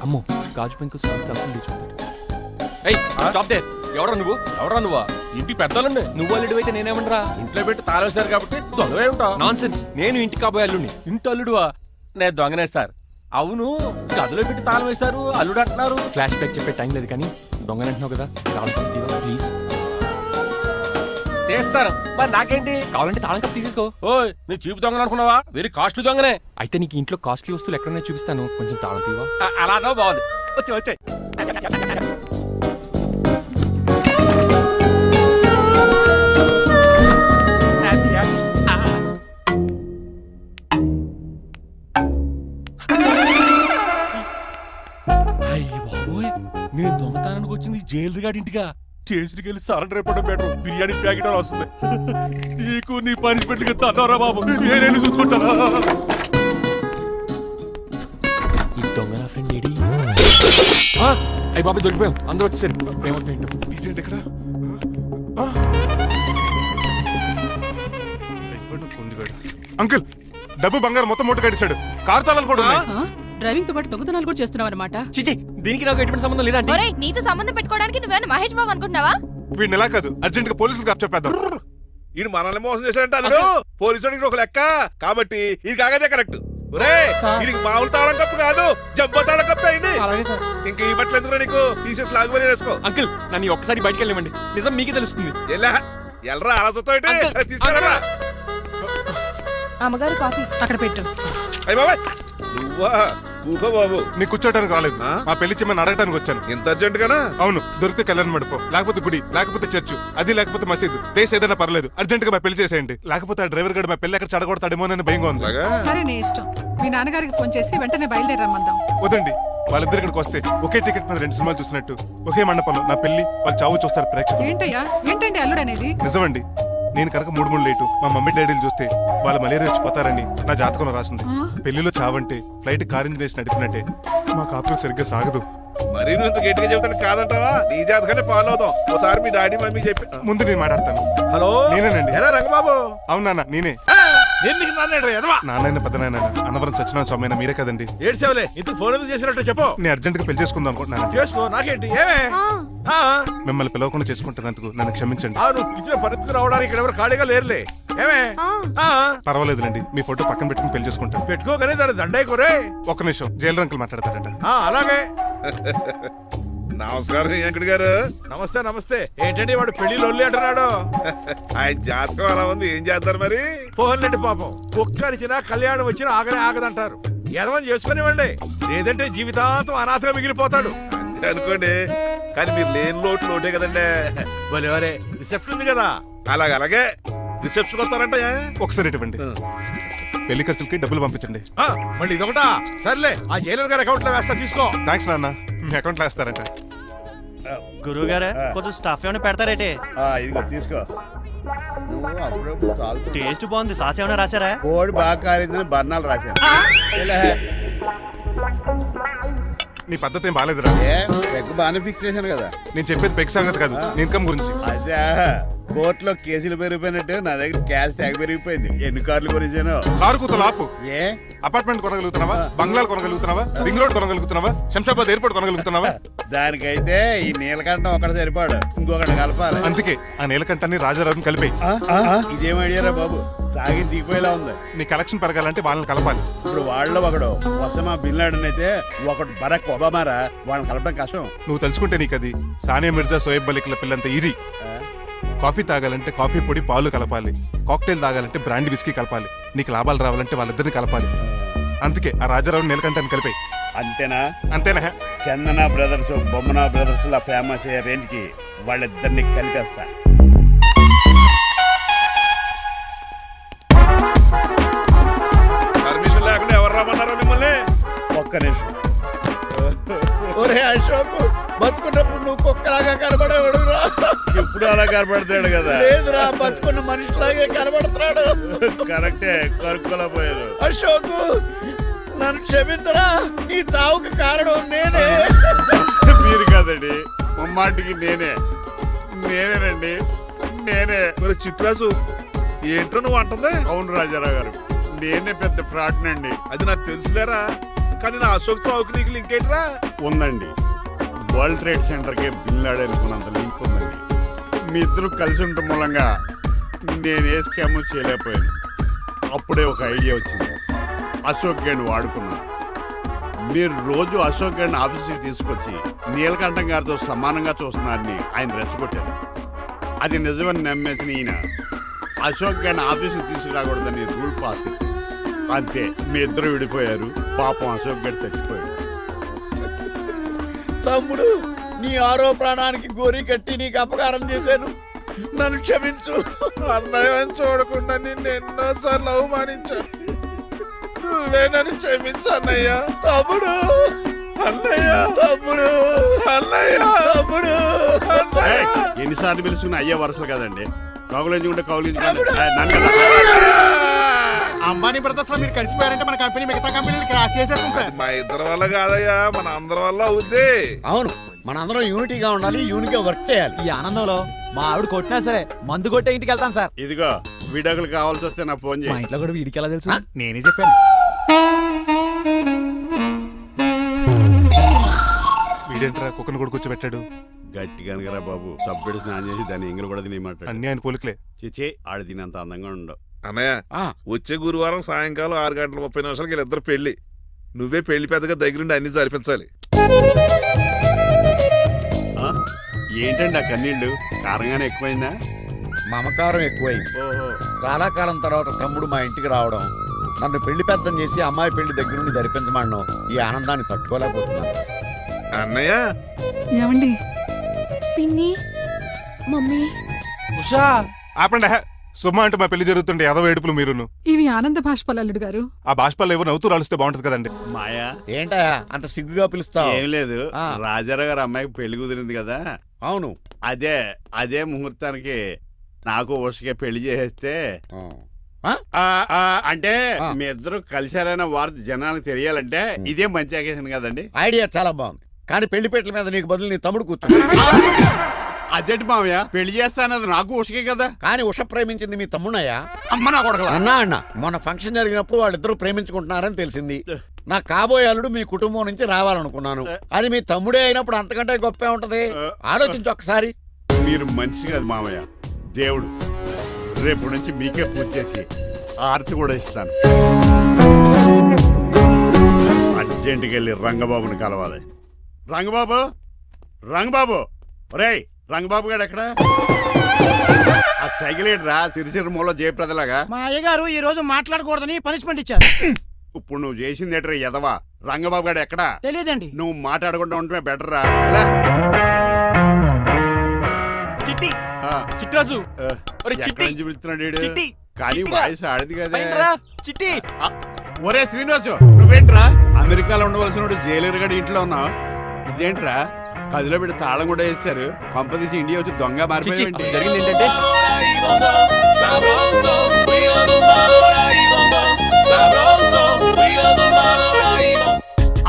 అమ్మో గాజు పెంకులు ఎవరా నువ్వు ఇంటి పెద్దలండి. నువ్వు అల్లుడు అయితే నేనేమనరా? ఇంట్లో పెట్టి తాళేశారు కాబట్టి దొంగవే ఉంటావు. Non sense. నేను ఇంటికి కాబోయే అల్లుడిని. ఇంటి అల్లుడువా? నేను దొంగనే సార్. అవును, గదిలో పెట్టి తాళం వేశారు, అల్లుడు అంటున్నారు. ఫ్లాష్ బ్యాక్ చెప్పే టైం లేదు కానీ దొంగని అంటున్నావు కదా, ప్లీజ్ చేస్తాను. మరి నాకేంటి? కావాలంటే తాళం కప్పు తీసేసుకో. ఓయ్, నీ చీపు దొంగలు అనుకున్నావా? వెరీ కాస్ట్లీ దొంగనే. అయితే నీకు ఇంట్లో కాస్ట్లీ వస్తువులు ఎక్కడైనా చూపిస్తాను, కొంచెం తాళం తీవా? అలానో బాగుంది. వచ్చాయి నేను దొంగతనానికి వచ్చింది జైలు గాడి ఇంటిగా. చేసికి వెళ్ళి సరెండర్ అయిపోవడం బెటర్. బిర్యానీ ప్యాకెట్ అని వస్తుంది. నీకు నీ పనిష్మెంట్ తన్నారా బాబు, నేనేళ్ళు చూసుకుంటారా? ఈ దొంగ నా ఫ్రెండ్ ఏడి? అయ్యి బాబు దొరికిపోయాం, అందరూ వచ్చేసారు. ఏమవుతుంది ఇక్కడ? అంకుల్, డబ్బు బంగారం మొత్తం మూట కట్టించాడు. కారు తాళాలు కూడా ఉన్నాయి. డ్రైవింగ్ తో పాటు దొంగతనాలు కూడా చేస్తున్నావు అనమాట. చిచి, దీనికి నాకు ఎటువంటి సంబంధం లేదంటే. నీతో సంబంధం పెట్టుకోవడానికి నువ్వేనా మహేష్ బాబు అనుకుంటున్నావా? వీడిని ఎలా కాదు, అర్జెంట్ గా పోలీసులకు అప్పచెప్పేద్దాం. ఈయన మనల్ని మోసం చేశాడంటారు. పోలీసు ఒక లెక్క కాబట్టి ఇది కాగదే కరెక్ట్. వీడికి మామూలు తాళం కప్పు కాదు, జంబో తాళం కప్పు అయింది. ఇంకా ఈ బట్టలు ఎందుకు నీకు? తీసేసి లాగుబడి వేసుకో. అంకుల్, నన్ను ఒక్కసారి బయటకు వెళ్ళమండి, నిజం మీకే తెలుస్తుంది. ఎల్రా అలా తీసుకెళ్ళరా. అమ్మగారు కాఫీ అక్కడ పెట్టు. అయ్య బాబాయ్, నువ్వా? కూకో బాబు. నీకు కూర్చోటానికి రాలేదు, మా పెళ్లి చెమ్మని అడగటానికి వచ్చాను. ఎంత అర్జెంట్ గానా? అవును, దొరికితే కళ్యాణ మండపం, లేకపోతే గుడి, లేకపోతే చర్చ్, అది లేకపోతే మసీదు, ప్లేస్ ఏదైనా పర్లేదు, అర్జెంట్ గా మా పెళ్లి చేసేయండి. లేకపోతే ఆ డ్రైవర్ గడు మా పెళ్లి ఎక్కడ చెడగొడతాడేమో అని భయంగా ఉంది. సరే, నీ ఇష్టం. మీ నాన్నగారికి ఫోన్ చేసి వెంటనే బయలుదేరమ్మందాం. వదండి, వాళ్ళిద్దరు ఇక్కడికి వస్తే ఒకే టికెట్ మీద 2 సినిమాలు చూసినట్టు, ఒకే మండపంలో నా పెళ్లి, వాళ్ళ చావు చూస్తారు ప్రేక్షకులు. ఏంటండి అల్లుడు అనేది? నిజమండి, నేను కనుక 3 లేటు మా మమ్మీ డాడీలు చూస్తే వాళ్ళ మలేరియా వచ్చిపోతారని నా జాతకంలో రాసింది. పెళ్లిలో చావంటే ఫ్లైట్ కార్ ఇంజిన్ వేసి నడిపినట్టే. మా కాపురం సరిగ్గా సాగదు. మరి నువ్వు ఇంత గట్టిగా చెబుతాను కాదంటావా? నీ జాతకాన్ని ఫాలో అవుతాం. ఒకసారి మీ డాడీ మమ్మీ చెప్పి ముందు నేను మాట్లాడతాను. హలో, నేనేనండి. ఎలా రంగబాబు? అవునా, నేనే. నాన్న పెద్ద నాయన అన్నవరం సత్యనారాయణ స్వామి మీరే కదండి? ఏడ్చేవలే, ఇంతకు ఫోన్ ఎందుకు చేసినట్టు చెప్పు. నేను అర్జెంట్ గా పెళ్లి చేసుకుందాం అనుకుంటున్నాను. చేసుకో, నాకేంటి? మిమ్మల్ని పిలవకుండా చేసుకుంటున్నందుకు నన్ను క్షమించండి. ఇచ్చిన పరిస్థితి రావడానికి ఇక్కడ ఎవరు ఖాళీగా లేరులే. ఏమే? పర్వాలేదులేండి, మీ ఫోటో పక్కన పెట్టుకుని పెళ్లి చేసుకుంటాను. పెట్టుకోగానే దాని దండాయి కొరే. ఒక్క నిమిషం, జైలు అంకుల్ మాట్లాడతారంట. అలాగే. నమస్కారం వెంకట గారు. నమస్తే నమస్తే. ఏంటండి వాడు పెళ్లి లొల్లి అంటున్నాడు? ఆయన జాతకం అలా ఉంది, ఏం చేస్తారు మరి? పోన్లండి పాపం, కుక్కరిచినా కళ్యాణం వచ్చినా ఆగదంటారు. ఎదవని చేసుకునివ్వండి, లేదంటే జీవితాంతం అనాథగా మిగిలిపోతాడు. అంతే అనుకోండి, కానీ మీరు లేని లోటే కదండి. భలేవరే, రిసెప్షన్ ఉంది కదా. అలాగే రిసెప్షన్ వస్తారంట. ఒకసారి ఇటువంటి పెళ్లి ఖర్చులకి డబ్బులు పంపించండి. మళ్ళీ ఇదొకటా? సర్లే, ఆ జైలర్ గారి అకౌంట్ లో వేస్తా, తీసుకో. థ్యాంక్స్ నాన్న, మీ అకౌంట్ లో వేస్తారంట. గురువు గారు కొంచెం స్టఫ్ ఏమైనా పెడతారేటే? ఇదిగో తీసుకో. టేస్ట్ బాగుంది, సాస్ ఏమైనా రాశారా? కోడి బాగా కాలేదని బర్ణాలు రాశారు. నీ పద్ధతి ఏం బాగాలేదురా. బాగానే ఫిక్స్ చేశాను కదా. నేను చెప్పేది పెగ్ సంగతి కాదు, ఇన్కమ్ గురించి. అదే కోర్టులో కేసులు పెరిగిపోయినట్టు నా దగ్గర క్యాష్ తెగ పెరిగిపోయింది. ఎన్ని కార్లు కొనిచ్చాను? కారు కూతలు ఆపు. అపార్ట్మెంట్ కొనగలుగుతున్నావా? బంగ్లాలు కొనగలుగుతున్నావా? రింగ్ రోడ్ కొనగలుగుతున్నావా? శంషాబాద్ ఎయిర్పోర్ట్ కొనగలుగుతున్నావా? దానికైతే ఈ నీలకంఠం ఒకటి సరిపాడు, ఇంకొకటి కలపాలి. అందుకే ఆ నీలకంఠాన్ని రాజారావుని కలిపే. ఇదేం అడిగారా బాబు, తాగి దిగిపోయేలా ఉంది. నీ కలెక్షన్ పెరగాలంటే వాళ్ళని కలపాలి. ఇప్పుడు వాళ్ళలో ఒకడు ఒసామా బిన్ లాడెన్ అయితే ఒకడు బరాక్ ఒబామారా, వాళ్ళని కలపడం కష్టం. నువ్వు తలుచుకుంటే నీకు అది సానియా మిర్జా, సోయబ్ మలిక్ల పిల్లంత ఈజీ. కాఫీ తాగాలంటే కాఫీ పొడి పాలు కలపాలి, కాక్టైల్ తాగాలంటే బ్రాండ్ విస్కీ కలపాలి. నీకు లాభాలు రావాలంటే వాళ్ళిద్దరిని కలపాలి. అందుకే ఆ రాజారావు నీలకంఠాన్ని కలిపాయి. అంతేనా? అంతేనా? చందన బ్రదర్స్, బొమ్మన బ్రదర్స్ లా ఫేమస్ అయ్యే రేంజ్ కి వాళ్ళిద్దరిని కలిపేస్తా. పర్మిషన్ లేకుండా ఎవరు రమ్మన్నారో మిమ్మల్ని? ఒక్క నిమిషం. ఒరే అశోక్, బతుకున్నప్పుడు నువ్వు కుక్కలాగా కనబడేవాడురా. ఇప్పుడు అలా కనబడతాడు కదా? లేదురా, బతుకున్న మనిషిలాగే కనబడుతున్నాడు. కరెక్టే, కరుక్కులా పోయారు. అశోక్, నన్ను క్షమించరా, ఈ తావుకి కారణం నేనే. మీరు కాదండి, ముమ్మాటికి నేనేనండి, నేనే. మరి చిట్రాజు, ఏంటో నువ్వు అంటుంది? అవును రాజారావు గారు, నేనే పెద్ద ఫ్రాడ్ నండి. అది నాకు తెలుసులేరా, కానీ నా అశోక్ చౌక్ నీకు లింక్ ఏంట్రా? ఉందండి. వరల్డ్ ట్రేడ్ సెంటర్ కి బిన్ లాడెన్ అనుకున్నంత లింక్ ఉందండి. మీ ఇద్దరు కలిసి ఉండటం మూలంగా నేను ఏ స్కామ్ చేయలేకపోయాను. అప్పుడే ఒక ఐడియా వచ్చింది. అశోక్ గేణ్ వాడుకున్నాను. మీరు రోజు అశోక్ గేణ్ ఆఫీస్కి తీసుకొచ్చి నీలకంఠం గారితో సమానంగా చూస్తున్నారని ఆయన రెచ్చగొట్టారు. అది నిజమని నమ్మేసిన ఈయన అశోక్ గేణ్ ఆఫీస్కి తీసుకురాకూడదని రూల్ పాస్. అంతే, మీ ఇద్దరు విడిపోయారు. పాపం అశోక్ గేణ్ చచ్చిపోయాడు. తమ్ముడు, నీ ఆరో ప్రాణానికి గోరి కట్టి నీకు అపకారం చేశాను, నన్ను క్షమించు. అన్నయ్య చూడకుండా నిన్ను ఎన్నోసార్లు అవమానించాను. నువ్వే నన్ను క్షమించు అన్నయ్య. తమ్ముడు, అన్నయ్య, తమ్ముడు, అన్నయ్య, తమ్ముడు. ఎన్నిసార్లు పిలుచుకున్న అయ్యే వరుసలు కదండి. కౌగులించుకుంటే కౌగులించుకోండి. అంబానీ బ్రదర్స్ లో మీరు కలిసిపోయారంటే మన కంపెనీ మిగతా కంపెనీలు క్రాష్ చేసేస్తుంది సార్. మా ఇద్దరి వల్ల కాదయ్యా, మన అందరి వల్ల అవుద్ది. అవును, మనందరం యూనిటీగా ఉండాలి, యూనిట్గా వర్క్ చేయాలి. ఈ ఆనందంలో మా ఆవిడ కొట్టినా సరే మందు కొట్టే ఇంటికి వెళ్తాను సార్. ఇదిగో విడాకులు కావాల్సి వస్తే నా ఫోన్ మా చేయి. ఇంట్లో కూడా వీడికి ఎలా తెలుసు? నేనే చెప్పాను. వీడేంట్రా కుక్కను కూడా కూర్చోబెట్టాడు? గట్టిగా అనగరా బాబు. సబ్బెడు స్నానం చేసి దాన్ని ఎంగిలి కూడా తినేయమంటాడు. అన్ని ఆయన పోలికలే. చిచే, ఆడు తినంత అందంగా ఉండవు. అన్నయ్య, వచ్చే గురువారం సాయంకాలం 6:30 వీళ్ళిద్దరు పెళ్లి. నువ్వే పెళ్లి పెద్దగా దగ్గరుండి అన్ని జరిపించాలి. ఏంటండి ఆ కన్నీళ్ళు? కారంగానే ఎక్కువైందా? మమకారం ఎక్కువైంది. ఓహో, చాలా కాలం తర్వాత తమ్ముడు మా ఇంటికి రావడం, నన్ను పెళ్లి పెద్దం చేసి అమ్మాయి పెళ్లి దగ్గర నుండి ధరిపించమడం, ఈ ఆనందాన్ని తట్టుకోలేకపోతున్నాను. అన్నయ్య, ఏమండి పిన్ని, మమ్మీ, ఉషా ఆపండి. సుమ్మ అంటే మా పెళ్లి జరుగుతుంటే ఏదో ఏడుపులు మీరును. ఇవి ఆనంద భాష్పాలు అల్లుడు గారు. ఆ బాష్పాలు ఏవో నవ్వుతూ రాలిస్తే బాగుంటది కదండి. మాయా ఏంటా అంత సిగ్గుగా పిలుస్తావు? ఏం లేదు, ఆ. రాజారావు గారు అమ్మాయికి పెళ్లి కుదిరింది కదా. అవును. అదే ముహూర్తానికి నాకు ఉషకే పెళ్లి చేసేస్తే అంటే ఆ. మీ ఇద్దరు కలిశారైన వార్త జనానికి తెలియాలంటే ఇదే మంచి అకేషన్ కదండి. ఐడియా చాలా బాగుంది, కానీ పెళ్లి పెట్టల మీద నీకు బదులు నీ తమ్ముడు కూర్చుంది. అదేంటి మామయ్య, పెళ్లి చేస్తానది నాకు ఉషకే కదా. కానీ ఉష ప్రేమించింది మీ తమ్ముడయ్యా. అమ్మ నా కొడకలా. అన్నా మొన్న ఫంక్షన్ జరిగినప్పుడు వాళ్ళిద్దరూ ప్రేమించుకుంటున్నారని తెలిసింది. నా కాబోయే అల్లుడు మీ కుటుంబం నుంచి రావాలనుకున్నాను. అది మీ తమ్ముడే అయినప్పుడు అంతకంటే గొప్పే ఉంటది. ఆలోచించి ఒకసారి. మీరు మనిషి కాదు మామయ్య, దేవుడు. రేపు నుంచి మీకే పూజ చేసి ఆర్తి కూడా ఇస్తాను. అర్జెంటుకి వెళ్ళి రంగబాబుని కలవాలి. రంగబాబు, రంగబాబు, ఒరేయ్ రంగబాబు గారు ఎక్కడ? ఆ సైకిల్ ఏంట్రా సిరిసిరి మూల జయప్రదలాగా? మా అయ్యగారు ఈ రోజు మాట్లాడకూడదని పనిష్మెంట్ ఇచ్చారు. ఇప్పుడు నువ్వు చేసింది ఏంట్రా ఎదవా? రంగబాబు గారు ఎక్కడా? తెలియదండి. నువ్వు మాట్లాడకుండా ఉండటమే బెటర్ రా. చిట్టి చిట్రాజు ఎక్కడి నుంచి పిలుస్తున్నాడు? కానీ వాయిస్ ఆడది కదా. చిట్టి. ఒరే శ్రీనివాసు, నువ్వేంట్రా అమెరికాలో ఉండవలసిన జైలర్ గడి ఇంట్లో ఉన్నావు? ఇదేంట్రా కదిలో పెట్టి తాళం కూడా వేశారు. కొంపదీసి ఇండియా వచ్చి దొంగ మారిపోయింది. జరిగింది ఏంటంటే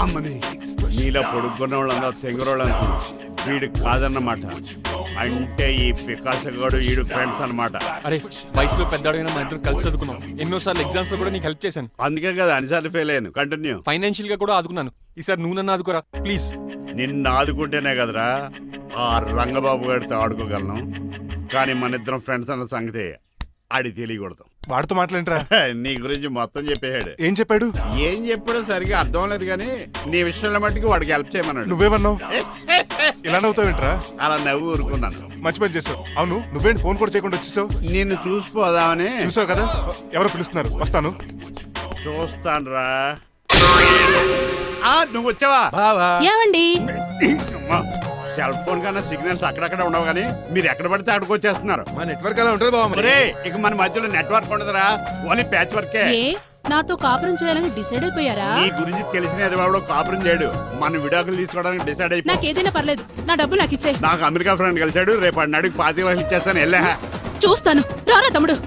అమ్మని నీలో పొడుక్కున్న వాళ్ళందరూ తెంగరోళ్ళు అనుకున్నా. వీడు కాదన్నమాట. అంటే ఈ పికాసగాడు వీడు ఫ్రెండ్స్ అనమాట. అరే వయసులో పెద్దవాడైనా మన ఇద్దరు కలిసి చదువుకున్నాం. ఎన్నోసార్లు ఎగ్జామ్స్ లో కూడా నీకు హెల్ప్ చేశాను. అందుకే కదా అన్నిసార్లు ఫెయిల్ అయ్యాను. కంటిన్యూ. ఫైనాన్షియల్ గా కూడా ఆదుకున్నాను. ఈసారి నువ్వు నన్ను ఆదుకోరా ప్లీజ్. నిన్ను ఆదుకుంటేనే కదరా ఆ రంగబాబు గారితో ఆడుకోగలను. కానీ మన ఇద్దరం ఫ్రెండ్స్ అన్న సంగతి ఆడి తెలియకూడదు. వాడితో మాట్లాడరా? నీ గురించి మొత్తం చెప్పేశాడు. ఏం చెప్పాడు? ఏం చెప్పాడో సరిగా అర్థం లేదు, కానీ నీ విషయంలో మట్టుకు వాడికి హెల్ప్ చేయమన్నాడు. నువ్వేమన్నావు? ఇలా నవ్వుతావేంట్రా? అలా నవ్వు ఊరుకున్నాను. మంచి పని చేసావు. అవును, నువ్వేంటి ఫోన్ కూడా చేయకుండా వచ్చేసావు? నిన్ను చూసిపోదామని. చూసావు కదా, ఎవరో పిలుస్తున్నారు, వస్తాను. చూస్తానురా. నువ్వు వచ్చావా? ఏమండి సెల్ ఫోన్ కన్నా సిగ్నల్స్ అక్కడక్కడ ఉండవు, కానీ మీరు ఎక్కడ పడితే అక్కడికి వచ్చేస్తున్నారు. మా నెట్వర్క్ అలా ఉంటుంది బాబు. ఇక మన మధ్యలో నెట్వర్క్ ఉండదురా, ఓన్లీ ప్యాచ్ వర్కే. నాతో కాపురం చేయాలని డిసైడ్ అయిపోయారా? నీ గురించి తెలిసినది వాడు కాపురం చేయడు. మన విడాకులు తీసుకోవడానికి డిసైడ్ అయిపోయి. నాకు ఏదైనా పర్లేదు, నా డబ్బు నాకు ఇచ్చే. నాకు అమెరికా ఫ్రెండ్ కలిసాడు, రేపు అడిగి 25,000 ఇచ్చేస్తాను. వెళ్ళా చూస్తాను. రారా తమ్ముడు.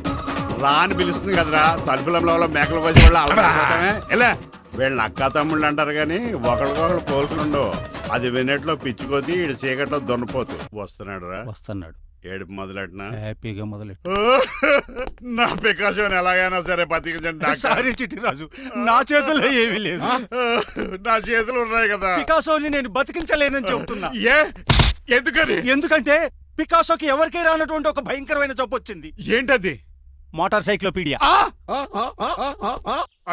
రా అని పిలుస్తుంది కదరా. తలుపులంలో మేకలు కోసి వాళ్ళు అలవాటమే. ఎలా వీళ్ళని అక్క తమ్ముళ్ళు అంటారు, కానీ ఒకరికొకరు పోల్చులు ఉండవు. అది వినట్లో పిచ్చుకోతి, ఈడు చీకట్లో దొన్నపోతు. వస్తున్నాడు రా. వస్తున్నాడు. ఏడుపు మొదలెట్నా? హ్యాపీగా మొదలెట్టు. నా పికాసోని ఎలాగైనా సరే బతికించండి. సారీ చిట్టిరాజు, నా చేతుల్లో ఏమీ లేదు. నా చేతులు ఉన్నాయి కదా. పికాసోని నేను బతికించలేనని చెబుతున్నా. ఎందుకని? ఎందుకంటే పికాసోకి ఎవరికీ రానటువంటి ఒక భయంకరమైన జబ్బు వచ్చింది. ఏంటది? Motor cyclopaedia.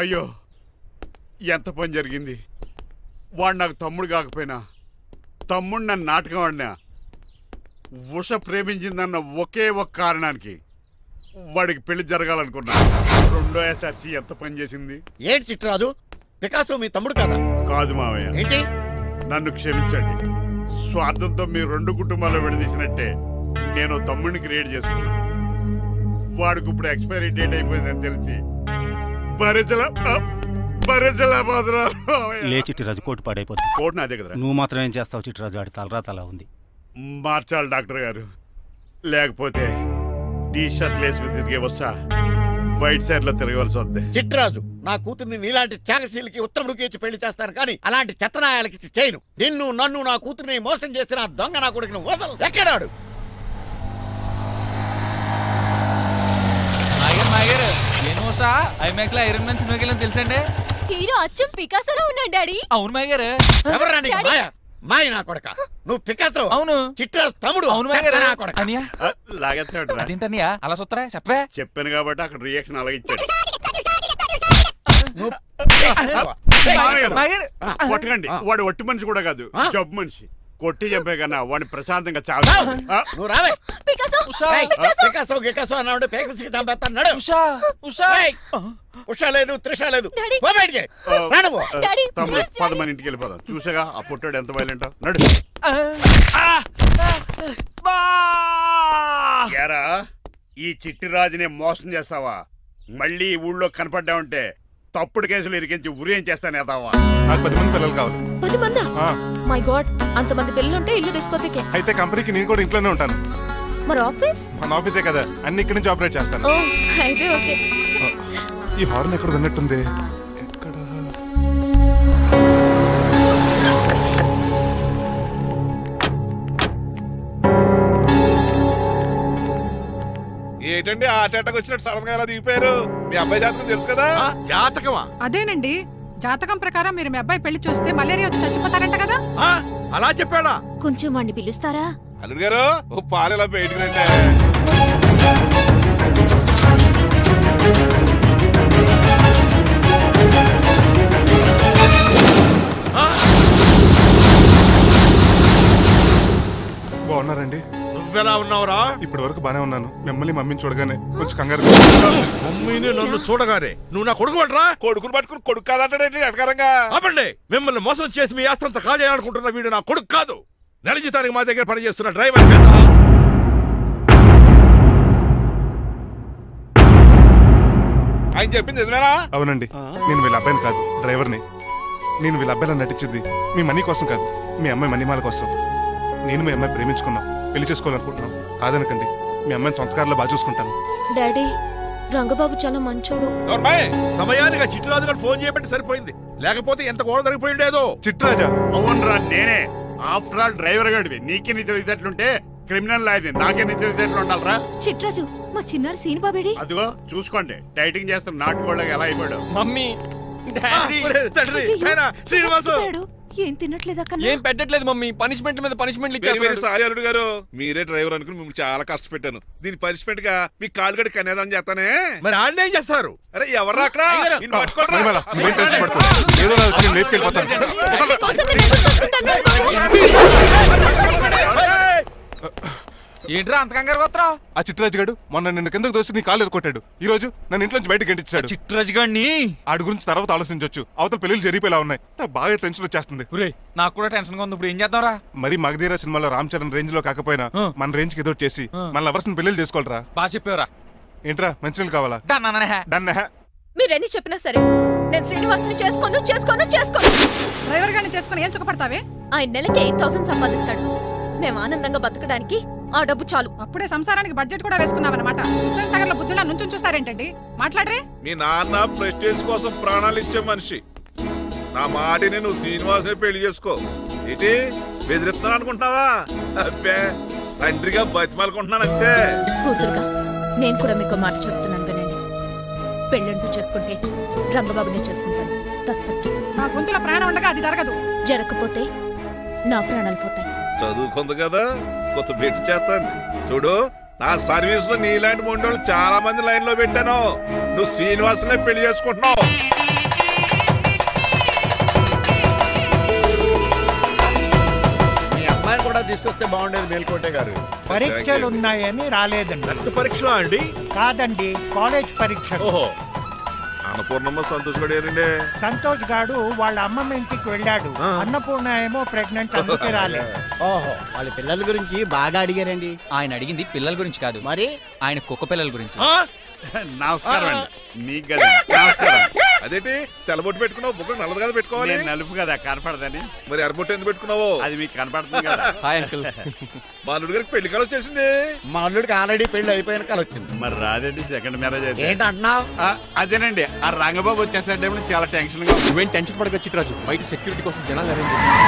అయ్యో, ఎంత పని జరిగింది. వాడు నాకు తమ్ముడు కాకపోయినా తమ్ముడు నన్ను నాటకం ఆడినా ఉష ప్రేమించిందన్న ఒకే ఒక కారణానికి వాడికి పెళ్లి జరగాలనుకున్నా. రెండో ఎస్ఆర్సి ఎంత పని చేసింది. ఏంటి చిట్రాజు, పికాసో మీ తమ్ముడు కదా? కాదు మావయ్య. ఏంటి? నన్ను క్షమించండి. స్వార్థంతో మీ రెండు కుటుంబాలు విడదీసినట్టే నేను తమ్ముడిని క్రియేట్ చేసుకున్నా. వాడికి ఇప్పుడు ఎక్స్పైరీ డేట్ అయిపోయిందని తెలిసి లే చిట్టిరాజు, కోటు పాడైపోతుంది. కోటు నాదే కదరా. నువ్వు మాత్రం ఏం చేస్తావు చిట్టిరాజు? ఆడి తలరా తలా ఉంది. మార్చాలి డాక్టర్ గారు, లేకపోతే టీ షర్ట్లు వేసుకుని తిరిగే వస్తా వైట్ సైడ్ లో తిరగవలసి వద్దే. చిట్రాజు, నా కూతుర్ని నీలాంటి త్యాగశీలకి ఉత్తముడికి ఇచ్చి పెళ్లి చేస్తాను కానీ అలాంటి చెత్తనాయాలకి ఇచ్చి చేయను. నిన్ను నన్ను నా కూతుర్ని మోసం చేసిన దొంగ నా కొడుకుని వదలు. ఎక్కడాడు? ఐమాక్స్ లో ఐరన్ మ్యాన్ సినిమాకి వెళ్ళని తెలుసండి. హీరో అచ్చం పికాసోలో ఉన్నాడు డాడీ. అవును మాయ గారు. ఎవరా నీకు మాయ? మాయ నా కొడక. నువ్వు పికాసో. అవును. చిట్రాజు తమ్ముడు. అవును మాయ గారు. నా కొడక. లాగేస్తాడు. అదేంటనియా అలా సుత్తరా? చెప్పే. చెప్పాను కాబట్టి అక్కడ రియాక్షన్ అలాగే ఇచ్చాడు. కొట్టకండి, వాడు ఒట్టి మనిషి కూడా కాదు, జబ్బు మనిషి. కొట్టి చంపే కన్నా వాడిని ప్రశాంతంగా చాలు. నువ్వు రావే. పికాసో గికాసో అన్నాడు. పేకసికి చంపేస్తాడు. ఉషా లేదు, త్రిష లేదు. తమ్ముడు పద, మన ఇంటికి వెళ్ళిపోదాం. చూసాగా ఆ పుట్టాడు ఎంత వైలెంట్. నడు. యారా, ఈ చిట్టిరాజుని మోసం చేస్తావా? మళ్ళీ ఈ ఊళ్ళో కనపడ్డావంటే తప్పుడు కేసులు ఇరికించి ఉరేం చేస్తాను ఎదావా. నాకు 10 మంది పిల్లలు కావాలి. 10 మందా? మై గాడ్, అంతమంది పిల్లలుంటే ఇల్లు డిస్కోతేకే. అయితే కంపెనీకి నేను కూడా ఇంట్లోనే ఉంటాను. మరి ఆఫీస్? మన ఆఫీసే కదా, అన్ని ఇక్కడి నుంచి ఆపరేట్ చేస్తాను. అయితే ఓకే. ఈ హార్న్ ఎక్కడ విన్నట్టుంది. ఎక్కడ? ఏంటండి హార్ట్ అటాక్ వచ్చినట్టు సడన్ గా ఎలా దిగిపోయారు? మీ అబ్బాయి జాతకం తెలుసు కదా? జాతకమా? అదేనండి, జాతకం ప్రకారం మీరు మీ అబ్బాయి పెళ్లి చూస్తే మలేరియా వచ్చి చచ్చిపోతారంట కదా. అలా చెప్పాడా? కొంచెం వాడిని పిలుస్తారా? అల్లుడు గారు, ఓ పాలు ఎలా బయటకు రండి. బాగున్నారండి? నువ్వెలా ఉన్నావురా? ఇప్పటి వరకు బానే ఉన్నాను. మిమ్మల్ని మమ్మీని చూడగానే కొంచెం కంగారు. మమ్మీని నన్ను చూడగానే నువ్వు నా కొడుకు పడరా? కొడుకుని పట్టుకుని కొడుకు కాదంటాడేంటి అడగారంగా? ఆపండి. మిమ్మల్ని మోసం చేసి మీ ఆస్తంతా కాల్ చేయాలనుకుంటున్న వీడు నా కొడుకు కాదు. నెల జీతానికి మా దగ్గర పనిచేస్తున్న డ్రైవర్. ఆయన చెప్పింది నిజమేనా? అవునండి, నేను వీళ్ళ అబ్బాయిని కాదు, డ్రైవర్ని. నేను వీళ్ళ అబ్బాయిలా నటించింది మీ మనీ కోసం కాదు, మీ అమ్మాయి మణిమాల కోసం. నేను మీ అమ్మాయి ప్రేమించుకున్నాం, పెళ్లి చేసుకోవాలనుకుంటున్నాం. కాదనకండి, మీ అమ్మాయిని సొంత కారులో బాగా చూసుకుంటాను. డాడీ, రంగబాబు చాలా మంచోడు. సమయానికి చిట్టిరాజు గారు ఫోన్ చేయబట్టి సరిపోయింది, లేకపోతే ఎంత గోడ జరిగిపోయిండేదో. చిట్టిరాజా? అవునరా, నేనే. ఆఫ్టర్ ఆల్ డ్రైవర్ గడివి. నీకే నీ తెలివితేటలుంటే క్రిమినల్ లాయర్ని, నాకే నీ తెలివితేటలు ఉండాలరా. చిట్రాజు, మా చిన్నారు సీన్ బాబేడి. అదిగో చూసుకోండి, డైటింగ్ చేస్తున్న నాటుకోళ్ళకి ఎలా అయిపోయాడు. మమ్మీ, శ్రీనివాసు ఏం తినట్లేదా? ఏం పెట్టట్లేదు మమ్మీ. పనిష్మెంట్ మీద పనిష్మెంట్ ఇచ్చారు. సారీ అల్లుడు గారు, మీరే డ్రైవర్ అనుకుని మిమ్మల్ని చాలా కష్టపెట్టాను. దీని పనిష్మెంట్ గా మీ కాలు గడి కనేదాన్ని చేస్తానే. మరి ఆడిని ఏం చేస్తారు? అరే ఎవరు అక్కడ? ఏంట్రా అంత కంగారు పోతున్నావు? ఆ చిట్రాజు గారు మొన్న నిన్ను కిందకు దోసి నీ కాలు ఎదుకొట్టాడు. ఈ రోజు నన్ను ఇంట్లో నుంచి బయటకు గంటించాడు. చిట్రాజు గారిని ఆడి గురించి తర్వాత ఆలోచించవచ్చు. అవతల పెళ్లిలు జరిగిపోయేలా ఉన్నాయి. బాగా టెన్షన్ వచ్చేస్తుంది. నాకు కూడా టెన్షన్ గా ఉంది. ఇప్పుడు ఏం చేద్దాంరా? మరి మగధీర సినిమాలో రామ్ చరణ్ రేంజ్ లో కాకపోయినా మన రేంజ్ కి ఎదురు చేసి మన లవర్స్ ని పెళ్లిలు చేసుకోవాలరా. బాగా చెప్పావురా. ఏంట్రా మంచినీళ్ళు కావాలా? డన్. మీరెన్ని చెప్పినా సరే నేను శ్రీనివాసుని చేసుకోను. డ్రైవర్ గారిని చేసుకుని ఏం సుఖపడతావే? ఆయన నెలకి 8,000 సంపాదిస్తాడు. మేము ఆనందంగా బతకడానికి ఆ డబ్బు చాలు. అప్పుడే సంసారానికి బడ్జెట్ కూడా వేసుకున్నావన్నమాట. హుస్సేన్ సాగర్ లో బుద్ధులా నుంచి చూస్తారేంటండి? మాట్లాడరే. మీ నాన్న ప్రెస్టేజ్ కోసం ప్రాణాలు ఇచ్చే మనిషి. నా మాటిని నువ్వు శ్రీనివాసుని పెళ్లి చేసుకో. ఏంటి బెదిరిస్తున్నాను అనుకుంటున్నావా? అబ్బే, తండ్రిగా బతిమాలుకుంటున్నాను అంతే. కూతురుగా నేను కూడా మీకు మాట చెప్తున్నాను వినండి. పెళ్ళంటూ చేసుకుంటే రంగబాబునే చేసుకుంటాను. That's it. నా గొంతులో ప్రాణం ఉండగా అది జరగదు. జరగకపోతే నా ప్రాణాలు పోతాయి. చదువుకుంది కదా, కొత్త బెట్టి చేస్తాను. చూడు, నా సర్వీస్ లో నీలాంటి మొండోళ్ళు చాలా మంది లైన్ లో పెట్టాను. నువ్వు శ్రీనివాసునే పెళ్లి చేసుకుంటున్నావు. మీ అమ్మాయిని కూడా తీసుకొస్తే బాగుండేది మేల్కోటే గారు. పరీక్షలు ఉన్నాయని రాలేదండి. రక్త పరీక్షలో అండి? కాదండి, కాలేజ్ పరీక్ష. ఓహో, అన్నపూర్ణమ్మ సంతోష్ గడియారండి. సంతోష్ గాడు వాళ్ళ అమ్మమ్మ ఇంటికి వెళ్ళాడు. అన్నపూర్ణ ఏమో ప్రెగ్నెంట్, అందుకే రాలేదు. ఓహో, వాళ్ళ పిల్లల గురించి బాగా అడిగారండి. ఆయన అడిగింది పిల్లల గురించి కాదు, మరి ఆయన కుక్క పిల్లల గురించి. నమస్కారం అండి. మీకు కదా నమస్కారం. అదేంటి తెల్లబొట్టు పెట్టుకున్నావు? బుక్క నల్లది కదా పెట్టుకోవాలి. నేను నలుపు కదా, కనపడదని. మరి ఎర్రబొట్టు ఎందుకు పెట్టుకున్నావు? అది మీకు కనపడుతుంది కదా. Hi uncle. మా అల్లుడి గారికి పెళ్లి కాలం వచ్చేసింది. మా అల్లుడికి ఆల్రెడీ పెళ్లి అయిపోయిన కాలం వచ్చింది. మరి రాదండి, సెకండ్ మ్యారేజ్ అయితే. ఏంటంటున్నావు? అదేనండి, ఆ రంగబాబు వచ్చేసే చాలా టెన్షన్ గా. నువ్వేం టెన్షన్ పడక చిట్రాజు, బయట సెక్యూరిటీ కోసం జనాలు అరేంజ్ చేశారు.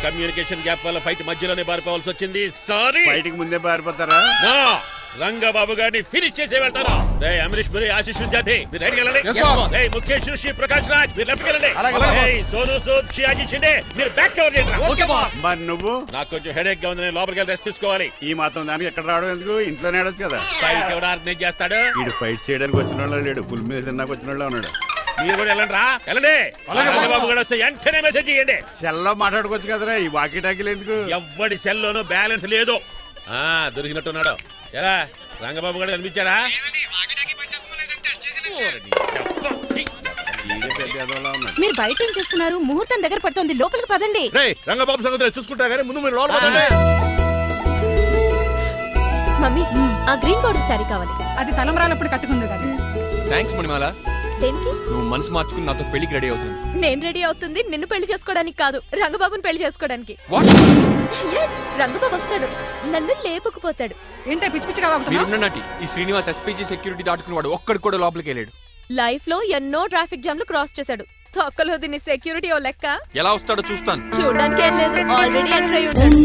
కమ్యూనికేషన్ గ్యాప్ వల్ల ఫైట్ మధ్యలోనే పారిపోవాల్సి వచ్చింది. సారీ. ఫైట్ కి ముందే పారిపోతారా? రంగబాబు గారిని ఫినిష్ చేసే వెళ్తారా? అమరీష్ పురి, ఆశీష్ విద్యార్థి మీరు రైట్ వెళ్ళండి. ముఖేష్ శ్రీ ప్రకాష్ రాజ్ మీరు లెఫ్ట్ వెళ్ళండి. సోను సూద్, షియాజీ షిండే మీరు బ్యాక్ కవర్ చేయండి. మరి నువ్వు? నాకు కొంచెం హెడేక్ గా ఉంది, నేను లోపలికి వెళ్ళి రెస్ట్ తీసుకోవాలి. ఈ మాత్రం దానికి ఎక్కడ రావడం ఎందుకు? ఇంట్లోనే ఆడొచ్చు కదా. ఫైట్ ఎవరు ఆర్గనైజ్ చేస్తాడు? వీడు ఫైట్ చేయడానికి వచ్చిన వాళ్ళు లేడు, ఫుల్ మీద తిన్నాక వచ్చిన వాళ్ళు ఉన్నాడు. మీరు కూడా వెళ్ళండి రా, వెళ్ళండి. రంగబాబు గారు వస్తే వెంటనే మెసేజ్ చేయండి. సెల్లో మాట్లాడుకోవచ్చు కదరా, ఈ వాకీ టాకీలు ఎందుకు? ఎవ్వడి సెల్లోనూ బ్యాలెన్స్ లేదు. దొరికినట్టున్నాడు. ఎలా రంగబాబు గారు కనిపించాడా? మీరు బయట ఏం చేస్తున్నారు? ముహూర్తం దగ్గర పడుతుంది, లోపలికి పదండి. రంగబాబు సంగతి చూసుకుంటా గానీ ముందు మీరు లోపల పదండి. మమ్మీ, ఆ గ్రీన్ బోర్డర్ శారీ కావాలి. అది తలంబ్రాలప్పుడు కట్టుకుంది కదా. థ్యాంక్స్ మణిమాల. దేనికి? నువ్వు మనసు మార్చుకుని నాతో పెళ్లికి రెడీ అవుతుంది. నేను రెడీ అవుతుంది నిన్ను పెళ్లి చేసుకోవడానికి కాదు, రంగబాబుని పెళ్లి చేసుకోవడానికి. రంగబాబు వస్తాడు, నన్ను లేపుకుపోతాడు. ఏంటే పిచ్చి పిచ్చిగా వాగుతున్నావ్? మీరున్నటి ఈ శ్రీనివాస్ ఎస్పీజీ సెక్యూరిటీ దాటుకునేవాడు ఒక్కడు కూడా లోపలికి వెళ్ళాడు. లైఫ్ లో ఎన్నో ట్రాఫిక్ జామ్లు క్రాస్ చేశాడు. తొక్కలో దీన్ని సెక్యూరిటీ ఓ లెక్క. ఎలా వస్తాడో చూస్తాను. చూడడానికి ఏం లేదు, ఆల్రెడీ ఎంటర్ అయి ఉంటాడు.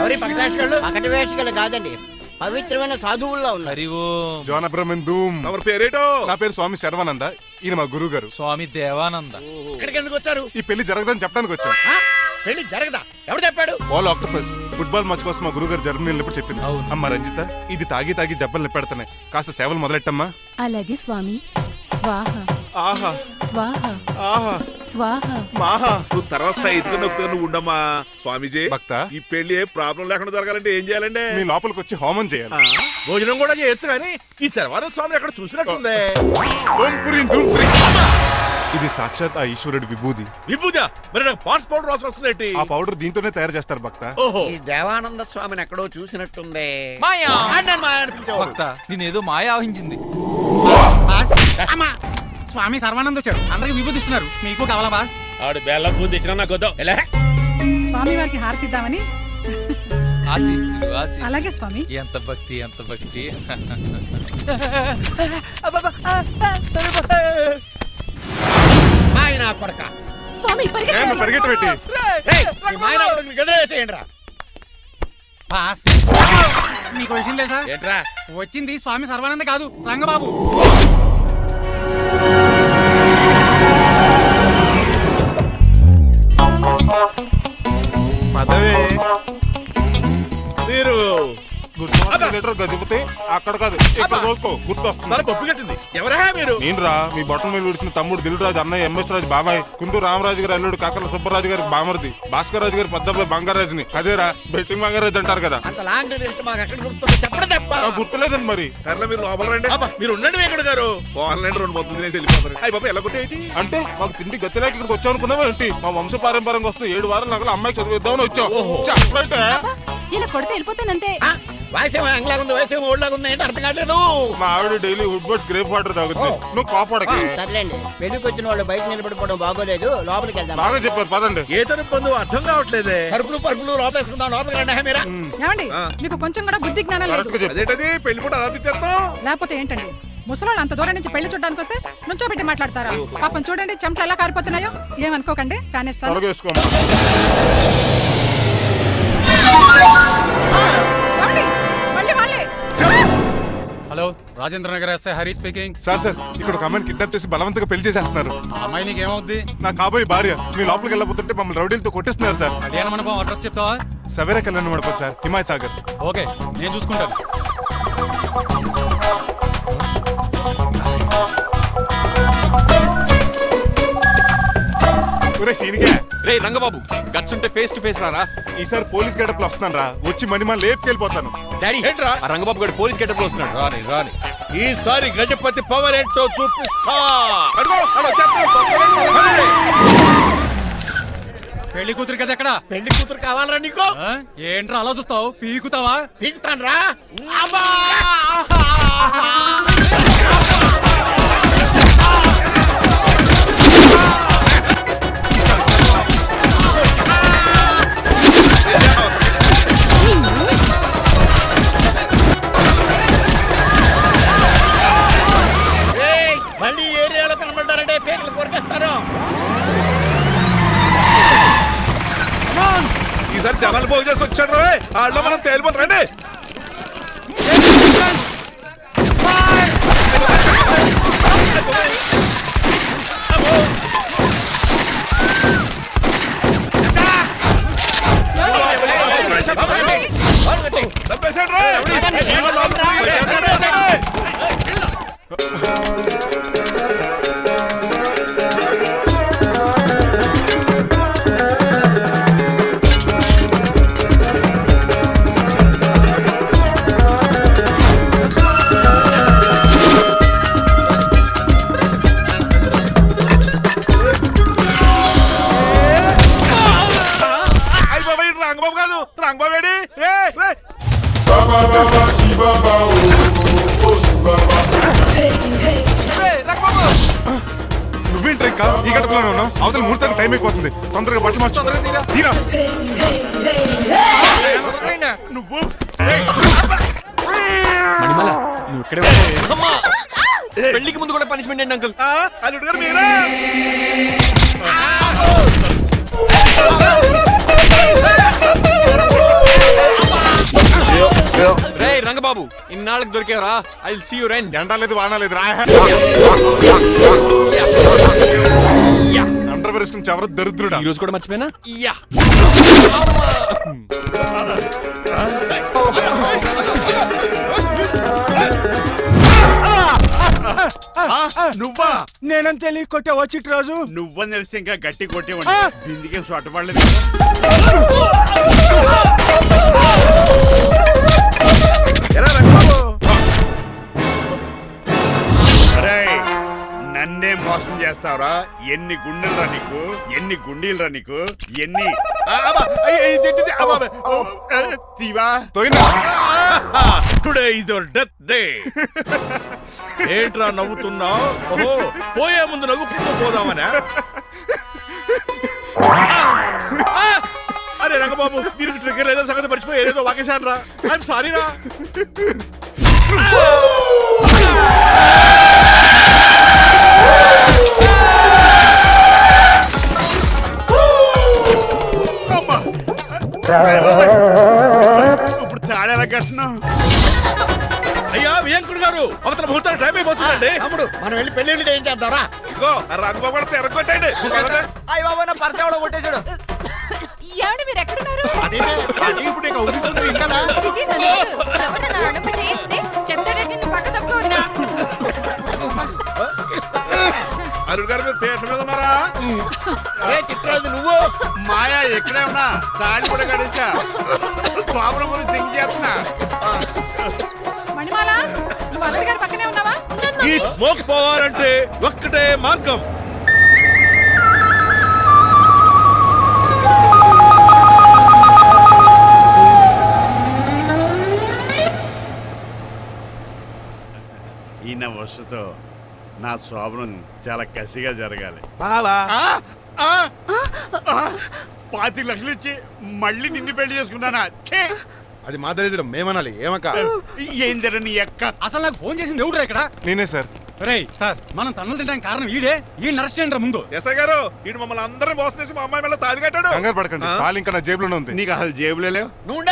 ఎవరి పక్కన వేషగాళ్ళు కాదండి, పవిత్రమైన సాధువుల్లో ఉన్నారు. జోన బ్రహ్మం. పేరేటో? నా పేరు స్వామి శర్వానంద. ఈయన మా గురువు గారు స్వామి దేవానంద. ఇక్కడికి ఎందుకు వచ్చారు? ఈ పెళ్లి జరగదని చెప్పడానికి వచ్చాను. పెళ్లి జరగదా? ఎవరు చెప్పాడు? బాల్ ఆక్టోపస్ ఫుట్బాల్ మ్యాచ్ కోసం మా గురువు గారు జర్మనీ వెళ్ళినప్పుడు చెప్పింది. అమ్మ రంజిత, ఇది తాగి తాగి జబ్బలు నిప్పెడతాయి, కాస్త సేవలు మొదలెట్టమ్మా. అలాగే స్వామి. స్వాహ ఆహా స్వాహ ఆహా స్వాహ మాహా. నువ్వు తర్వాత సైతుగా నొక్కుతా, నువ్వు ఉండమ్మా. స్వామీజీ, భక్త, ఈ పెళ్లి ఏ ప్రాబ్లం లేకుండా జరగాలంటే ఏం చేయాలండి? మీ లోపలికి వచ్చి హోమం చేయాలి. భోజనం కూడా చేయొచ్చు, కానీ ఈ శర్వానంద స్వామి ఎక్కడ చూసినట్టుంది. ఇది సాక్షాత్ ఆ ఈశ్వరుడి విభూది. విభూదా? మరి నాకు పాట్స్ పౌడర్ వాసన వస్తుంది. ఆ పౌడర్ దీంతోనే తయారు చేస్తారు భక్త. ఈ దేవానంద స్వామిని ఎక్కడో చూసినట్టుంది. మాయా భక్త, నేనేదో మాయా ఆహించింది. స్వామి సర్వానంద్ వచ్చాడు, అందరికి విభూతిస్తున్నారు. మీకు కావాలా బాస్? ఆడు బెల్లం పూజ తెచ్చినా నాకు వద్దాం. స్వామి వారికి హారతిద్దామని. అలాగే స్వామి. ఎంత భక్తి, ఎంత భక్తి. ఆయన కొడక స్వామి పరిగెట్టబెట్టి బాస్, మీకు విషయం తెలుసా? ఏంట్రా? వచ్చింది స్వామి సర్వానంద కాదు, రంగబాబు. పదవే మీరు గజపతి అక్కడ కాదు, ఇక్కడ చూసుకో, గుర్తొస్తుంది. పప్పు కట్టింది. ఎవరా మీరు? నేనురా, మీ బొట్టల మీద విడిచిన తమ్ముడు దిల్రాజు, అన్నయ్య ఎంఎస్ రాజు బాబాయ్, కుందూరు రామరాజు గారు అల్లుడు కాకల సుబ్బరాజు గారికి బామర్ది, భాస్కర్ రాజు గారి పెద్దబ్బాయి బంగారాజుని. అదేరా బెట్టింగ్ బంగారాజు అంటారు కదా. అంత లాంగ్ లిస్ట్ మాకు ఎక్కడ గుర్తుంది? చెప్పడం తప్ప. గుర్తులేదండి మరి. సర్లే మీరు లోపల రండి. మీరు ఉండండి వెంకట గారు. ఆన్లైన్ రెండు మొత్తం తినేసి వెళ్ళిపోతారు. అయ్యి బాబా ఎలా కొట్టేటి అంటే మాకు తిండి గతిలేక ఇక్కడికి వచ్చాం అనుకున్నావా ఏంటి? మా వంశ పారంపర్యంగా వస్తుంది 7 వారాలు నగలు అమ్మాయి చదివిద్దామని వచ్చాం. ఇలా కొడితే వెళ్ళిపోతానంతే. వాయిసేమో ఎంగ్లాగుంది వాయిసేమో ఓల్డ్లాగుంది ఏంటి అర్థం కావట్లేదు. మా ఆవిడ daily Woodward's gripe water తాగుతుంది. నువ్వు కోపడకి. సర్లేండి, పెళ్లికి వచ్చిన వాళ్ళు బయట నిలబడిపోవడం బాగోలేదు, లోపలికి వెళ్దాం. బాగా చెప్పారు, పదండి. ఏ తరపు అర్థం కావట్లేదే. పరుపులు లోపలేసుకుందాం, లోపలికి రండి. మీరా ఏమండి మీకు కొంచెం కూడా బుద్ధి జ్ఞానం లేదు. అదేంటది పెళ్లి కూడా అలా తిట్టేస్తాం. లేకపోతే ఏంటండి ముసలోళ్ళు అంత దూరం నుంచి పెళ్లి చూడడానికి వస్తే నుంచోబెట్టి మాట్లాడతారా? పాపం చూడండి చెమట ఎలా కారిపోతున్నాయో. ఏమనుకోకండి, ఫ్యాన్ ఇస్తాను. Hello, Rajendra Nagar SI Hari speaking. Sir ఇక్కడ ఒక అమ్మాయిని కిడ్నాప్ చేసి బలవంతంగా పెళ్లి చేసేస్తున్నారు. ఆ అమ్మాయి నీకు ఏమవుద్ది? నా కాబోయే భార్య. మీ లోపలికి వెళ్ళబోతుంటే మమ్మల్ని రౌడీలతో కొట్టిస్తున్నారు సార్. కళ్యాణ మండపం అడ్రస్ చెప్తావా? సవేరా కళ్యాణ మండపం సార్, హిమాయత్ సాగర్. ఓకే, నేను చూసుకుంటాను. రే రంగబాబు, గట్స్ ఉంటే ఫేస్ టు ఫేస్ రారా. ఈసారి పోలీస్ గెటప్ లో వస్తున్నాను రా. వచ్చి మణిమా లేపుకెళ్ళిపోతాను. డాడీ ఏంట్రా ఆ రంగబాబు గారు పోలీస్ గెటప్ లో వస్తున్నాడు. రాని ఈసారి గజపతి పవర్ ఏంటో చూపిస్తా. పెళ్లి కూతురు కదా ఎక్కడ? పెళ్లి కూతురు కావాలరా నీకు? ఏంట్రా అలా చూస్తావు? పీకుతావా? పీకుతాను రా. మళ్ళీ ఏరియాలో కనబడ్డారంటే పేకలు కొరికేస్తారు. ఈసారి జనాలు పోగు చేసుకొచ్చాడు. వాళ్ళు మనం తేలిపోతారండి. నువ్వేంటి ఇంకా ఈ గడపలోనే ఉన్నావు? అవతల ముహూర్తానికి టైం అయిపోతుంది. తొందరగా బట్టలు మార్చు. నువ్వు మణిమల, నువ్వు ఇక్కడే పెళ్లికి ముందు కూడా పనిష్మెంట్ ఏంటి అంకుల్? అల్లుడు గారు మీరా? రే రంగబాబు, ఇన్నాళ్ళకి దొరికేవరా. I will see you then. ఎండాలేదు వానాలేదు రా. అండర్ వేసుకుని చెవర దరిద్రుడా. ఈ రోజు కూడా మర్చిపోయినా. నువ్వా? నేనని తెలియ కొట్టే వచ్చి రోజు నువ్వని తెలిసి ఇంకా గట్టి కొట్టేవాడి. బిందికే సొట్టపడలేదు. నన్నే మోసం చేస్తావరా? ఎన్ని గుండెలరా నీకు, ఎన్ని గుండీలరా నీకు, ఎన్ని today is your death day. ఏంట్రా నవ్వుతున్నావు? ఓహో, పోయే ముందు నవ్వుకుంటూ పోదామనా? అరే రంగబాబు, దీనికి ట్రిగ్గర్ ఏదో సంగతి మర్చిపోయి ఏదేదో వాకేశాను రా. ఐఎమ్ సారీ రా. ఇప్పుడు తాడేలా కట్టినావు? అయ్యా వియంకుడు గారు, అవతల ముహూర్తాలు టైం అయిపోతుందండి. అప్పుడు మనం వెళ్ళి పెళ్లి ఏం చేద్దారా? ఇగో రంగబాబు కూడా ఎరగొట్టండి. అయ్య బాబా, నా పర్స్ ఎవడో కొట్టేశాడు. ఏమండి మీరు ఎక్కడున్నారు? అల్లుడు గారు మీరు పేట మీద ఉన్నారా? చిట్రాజు నువ్వు మాయా ఎక్కడే ఉన్నా తాళి కూడా కడించా. ప్రాబ్లం గురించి థింక్ చేస్తున్నా. మణిమాల, నువ్వు అల్లుడి గారి పక్కనే ఉన్నావా? ఈ స్మోక్ పోవాలంటే ఒక్కటే మార్గం. నీతో నా శోభనం చాలా కసిగా జరగాలి. బావా 25 లక్షలు ఇచ్చి మళ్ళీ నిన్ను పెళ్లి చేసుకున్నానా? అది మా దరిద్రం, మేమనాలి. ఏమక్క ఏం జరని ఎక్క? అసలు నాకు ఫోన్ చేసింది ఎవరు ఇక్కడ? నేనే సార్. రేయ్ సార్, మనం తన్నులు తినడానికి కారణం ఈడే. ఈ అరెస్ట్ చేయండి ముందు. ఎస్ఐ గారు, వీడు మమ్మల్ని అందరూ మోసం చేసి మా అమ్మాయి మీద తాళి కట్టాడు. కంగారు పడకండి, తాళి ఇంకా నా జేబులోనే ఉంది. నీకు అసలు జేబులే లేవు. నువ్వు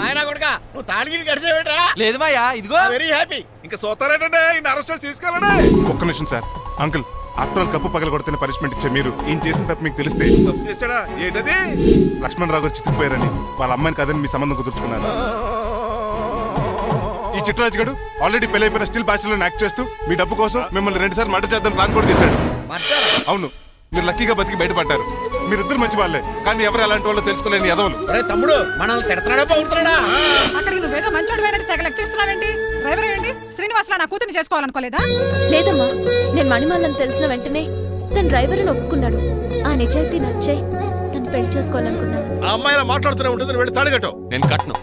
మాయనా కొడుకా, నువ్వు తాళిగిరి కడిచేవేట్రా? లేదు మాయా, ఇదిగో వెరీ హ్యాపీ. ఇంకా సోతారేటండి, ఈయన అరెస్ట్ చేసి తీసుకెళ్ళండి. ఒక్క నిమిషం sir. Uncle, after all cup పగల కొడితేనే పనిష్మెంట్ ఇచ్చే మీరు ఈయన చేసిన తప్పు మీకు తెలిస్తే. తప్పు చేశాడా? ఏంటది? లక్ష్మణరావు గారు చితికిపోయారని వాళ్ళ అమ్మాయిని కాదని మీ సంబంధం కుదుర్చుకున్నారు. ఈ చిట్రాజు గడు ఆల్రెడీ పెళ్లి అయిపోయిన స్టిల్ బ్యాచులర్ యాక్ట్ చేస్తూ మీ డబ్బు కోసం మిమ్మల్ని 2 సార్లు మర్డర్ చేద్దాం ప్లాన్ కూడా చేశాడు. అవును, మీరు లక్కీగా బతికి బయటపడ్డారు. మీరిద్దరు మంచి వాళ్ళే, కానీ ఎవరు ఎలాంటి వాళ్ళు తెలుసుకోలేని ఎదవలు. తమ్ముడు మనల్ని తిడతాడా బాగుంటాడా? అక్కడికి నువ్వేదో మంచోడు అయినట్టు తెగ లెక్చేస్తున్నావేంటి? డ్రైవర్ ఏంటి? శ్రీనివాసరావు నా కూతుర్ని చేసుకోవాలనుకోలేదా? లేదమ్మా, నేను మణిమాలని తెలిసిన వెంటనే తన డ్రైవర్ అని ఒప్పుకున్నాడు. ఆ నిజాయితీ నచ్చే తను పెళ్లి చేసుకోవాలనుకున్నాను. ఆ అమ్మాయి ఇలా మాట్లాడుతూనే ఉంటుంది, వెళ్ళి తాళి కట్టు. నేను కట్టను.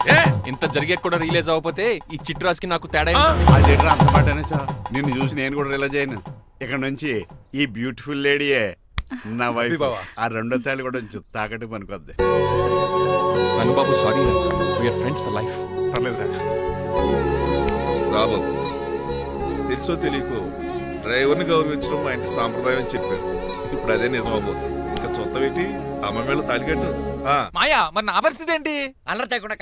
ఇంత జరిగే కూడా రియలైజ్ అవ్వకపోతే ఈ చిట్రాజ్కి నాకు తేడా. అదేంటి అంత మాటనే సార్? నిన్ను చూసి నేను కూడా రిలైజ్ అయ్యాను. ఇక్కడ నుంచి ఈ బ్యూటిఫుల్ లేడీయే నా వైఫ్. ఆ 2వ తాళి కూడా తాకట్టు పనికొద్ది. Rangababu sorry, we are friends for life. పర్లేదు రాబాబు, తెలుసో తెలియకో డ్రైవర్ని గౌరవించడం మా ఇంటి సాంప్రదాయం అని చెప్పారు. ఇప్పుడు అదే నిజం అవ్వబోతుంది. ఇంకా చూద్దాం ఏంటి? అమ్మ మీద తాళి కట్టు. మాయా, మరి నా పరిస్థితి ఏంటి? అల్లరి చేయకుండా